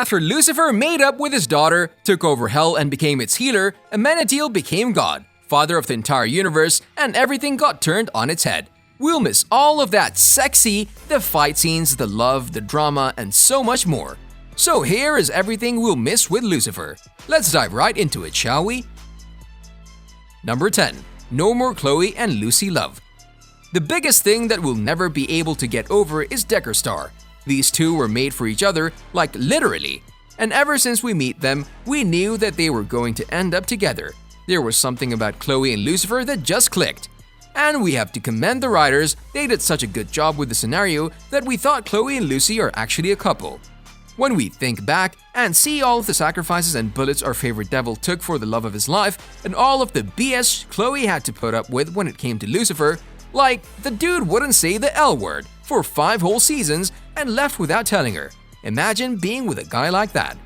After Lucifer made up with his daughter, took over hell and became its healer, Amenadiel became God, father of the entire universe, and everything got turned on its head. We'll miss all of that sexy, the fight scenes, the love, the drama, and so much more. So here is everything we'll miss with Lucifer. Let's dive right into it, shall we? Number 10. No more Chloe and Lucy love. The biggest thing that we'll never be able to get over is Decker Star. These two were made for each other, like literally. And ever since we meet them, we knew that they were going to end up together. There was something about Chloe and Lucifer that just clicked. And we have to commend the writers, they did such a good job with the scenario that we thought Chloe and Lucy are actually a couple. When we think back and see all of the sacrifices and bullets our favorite devil took for the love of his life, and all of the BS Chloe had to put up with when it came to Lucifer, like the dude wouldn't say the L word for 5 whole seasons and left without telling her. Imagine being with a guy like that.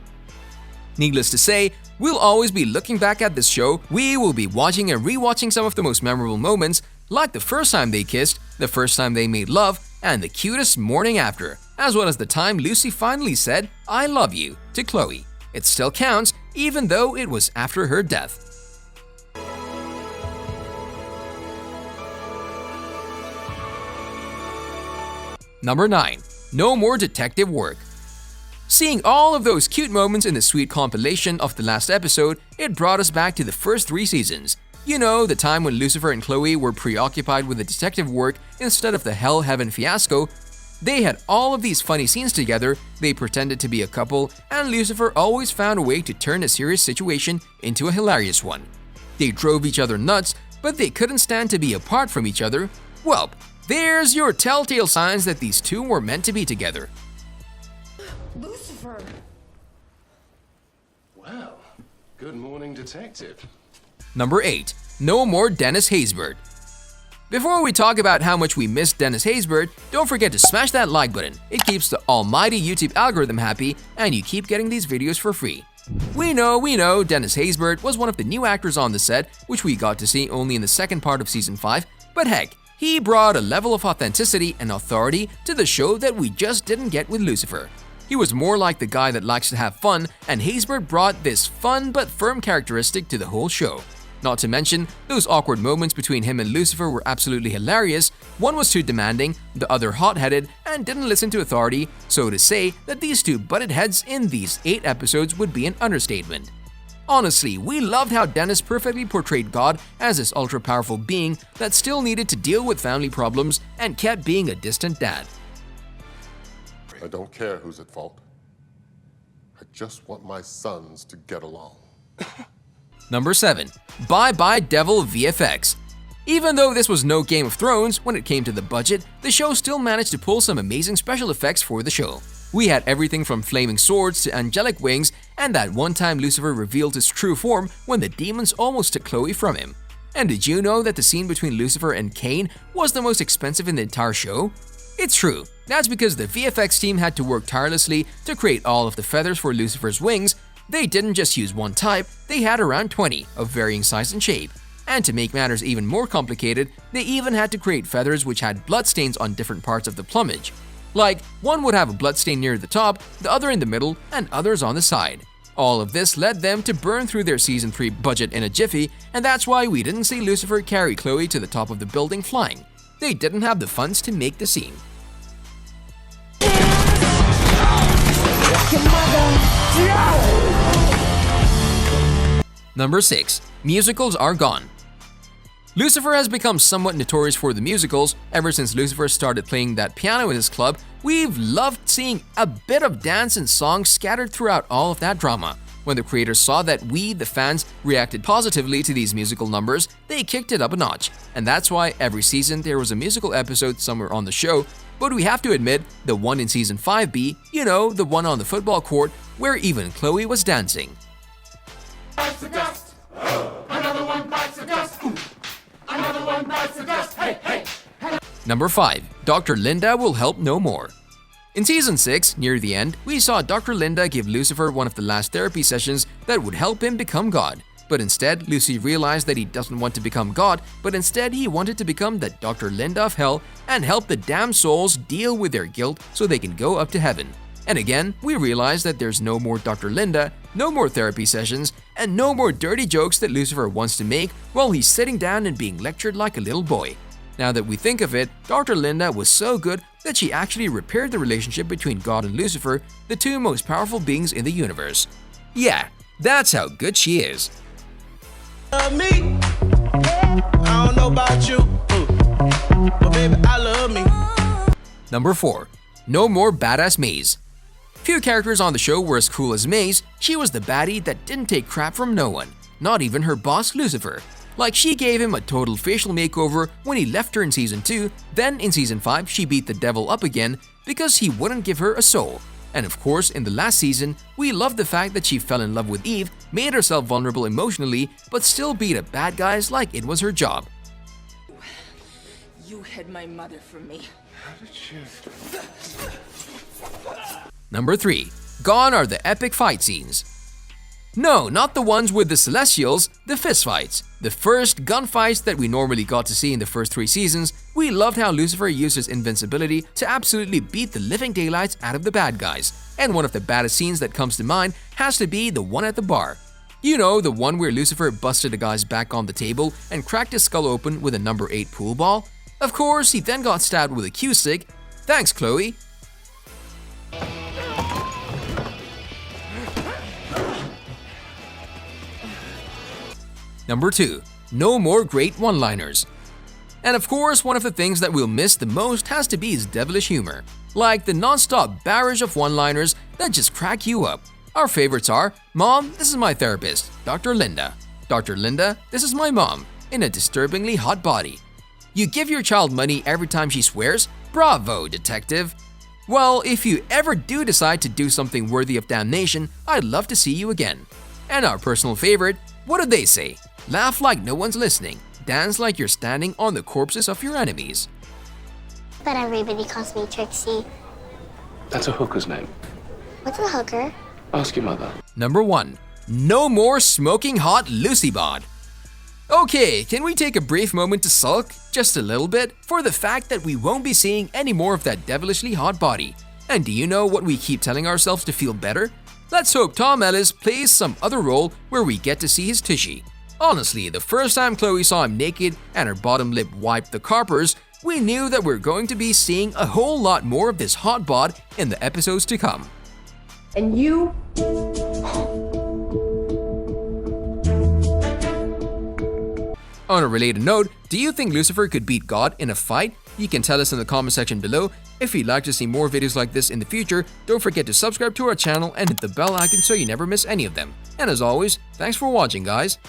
Needless to say, we'll always be looking back at this show. We will be watching and rewatching some of the most memorable moments, like the first time they kissed, the first time they made love, and the cutest morning after, as well as the time Lucy finally said, "I love you," to Chloe. It still counts, even though it was after her death. Number 9. No more detective work. Seeing all of those cute moments in the sweet compilation of the last episode, it brought us back to the first 3 seasons. You know, the time when Lucifer and Chloe were preoccupied with the detective work instead of the hell-heaven fiasco. They had all of these funny scenes together, they pretended to be a couple, and Lucifer always found a way to turn a serious situation into a hilarious one. They drove each other nuts, but they couldn't stand to be apart from each other. Well, there's your telltale signs that these two were meant to be together. Lucifer! Well, good morning, detective. Number 8. No more Dennis HAYSBERT. Before we talk about how much we miss Dennis HAYSBERT, don't forget to smash that like button. It keeps the almighty YouTube algorithm happy, and you keep getting these videos for free. We know Dennis HAYSBERT was one of the new actors on the set, which we got to see only in the second part of season 5, but heck, he brought a level of authenticity and authority to the show that we just didn't get with Lucifer. He was more like the guy that likes to have fun, and HAYSBERT brought this fun but firm characteristic to the whole show. Not to mention, those awkward moments between him and Lucifer were absolutely hilarious. One was too demanding, the other hot-headed, and didn't listen to authority, so to say that these two butted heads in these 8 episodes would be an understatement. Honestly, we loved how Dennis perfectly portrayed God as this ultra-powerful being that still needed to deal with family problems and kept being a distant dad. I don't care who's at fault. I just want my sons to get along. Number 7. Bye-bye Devil VFX. Even though this was no Game of Thrones, when it came to the budget, the show still managed to pull some amazing special effects for the show. We had everything from flaming swords to angelic wings, and that one time Lucifer revealed his true form when the demons almost took Chloe from him. And did you know that the scene between Lucifer and Cain was the most expensive in the entire show? It's true. That's because the VFX team had to work tirelessly to create all of the feathers for Lucifer's wings. They didn't just use one type, they had around 20 of varying size and shape. And to make matters even more complicated, they even had to create feathers which had bloodstains on different parts of the plumage. Like, one would have a bloodstain near the top, the other in the middle, and others on the side. All of this led them to burn through their season 3 budget in a jiffy, and that's why we didn't see Lucifer carry Chloe to the top of the building flying. They didn't have the funds to make the scene. Number 6. Musicals are gone. Lucifer has become somewhat notorious for the musicals. Ever since Lucifer started playing that piano in his club, we've loved seeing a bit of dance and songs scattered throughout all of that drama. When the creators saw that we, the fans, reacted positively to these musical numbers, they kicked it up a notch. And that's why every season there was a musical episode somewhere on the show. But we have to admit, the one in season 5B, you know, the one on the football court, where even Chloe was dancing. Bites the dust. Another one bites the dust. Another one bites the dust. Hey, hey. Number 5. Dr. Linda will help no more. In season 6, near the end, we saw Dr. Linda give Lucifer one of the last therapy sessions that would help him become God. But instead, Lucy realized that he doesn't want to become God, but instead he wanted to become the Dr. Linda of hell and help the damned souls deal with their guilt so they can go up to heaven. And again, we realize that there's no more Dr. Linda, no more therapy sessions, and no more dirty jokes that Lucifer wants to make while he's sitting down and being lectured like a little boy. Now that we think of it, Dr. Linda was so good that she actually repaired the relationship between God and Lucifer, the two most powerful beings in the universe. Yeah, that's how good she is. Me, I don't know about you, but baby, I love me. Number 4. No more badass Maze. Few characters on the show were as cool as Maze. She was the baddie that didn't take crap from no one, not even her boss Lucifer. Like, she gave him a total facial makeover when he left her in Season 2, then in Season 5 she beat the devil up again because he wouldn't give her a soul. And of course, in the last season, we loved the fact that she fell in love with Eve, made herself vulnerable emotionally, but still beat up bad guys like it was her job. You hid my mother from me. Number 3. Gone are the epic fight scenes. No, not the ones with the Celestials, the fistfights. The first gunfights that we normally got to see in the first 3 seasons, we loved how Lucifer used his invincibility to absolutely beat the living daylights out of the bad guys. And one of the baddest scenes that comes to mind has to be the one at the bar. You know, the one where Lucifer busted a guy's back on the table and cracked his skull open with a number 8 pool ball? Of course, he then got stabbed with a Q-stick. Thanks, Chloe. Number 2. No more great one-liners. And of course, one of the things that we'll miss the most has to be his devilish humor. Like the non-stop barrage of one-liners that just crack you up. Our favorites are, Mom, this is my therapist, Dr. Linda. Dr. Linda, this is my mom, in a disturbingly hot body. You give your child money every time she swears? Bravo, detective. Well, if you ever do decide to do something worthy of damnation, I'd love to see you again. And our personal favorite, what do they say? Laugh like no one's listening. Dance like you're standing on the corpses of your enemies. But everybody calls me Trixie. That's a hooker's name. What's a hooker? Ask your mother. Number 1. No more smoking hot LUCI bod. Okay, can we take a brief moment to sulk, just a little bit, for the fact that we won't be seeing any more of that devilishly hot body? And do you know what we keep telling ourselves to feel better? Let's hope Tom Ellis plays some other role where we get to see his tushy. Honestly, the first time Chloe saw him naked and her bottom lip wiped the carpers, we knew that we're going to be seeing a whole lot more of this hot bod in the episodes to come. And you? On a related note, do you think Lucifer could beat God in a fight? You can tell us in the comment section below. If you'd like to see more videos like this in the future, don't forget to subscribe to our channel and hit the bell icon so you never miss any of them. And as always, thanks for watching, guys.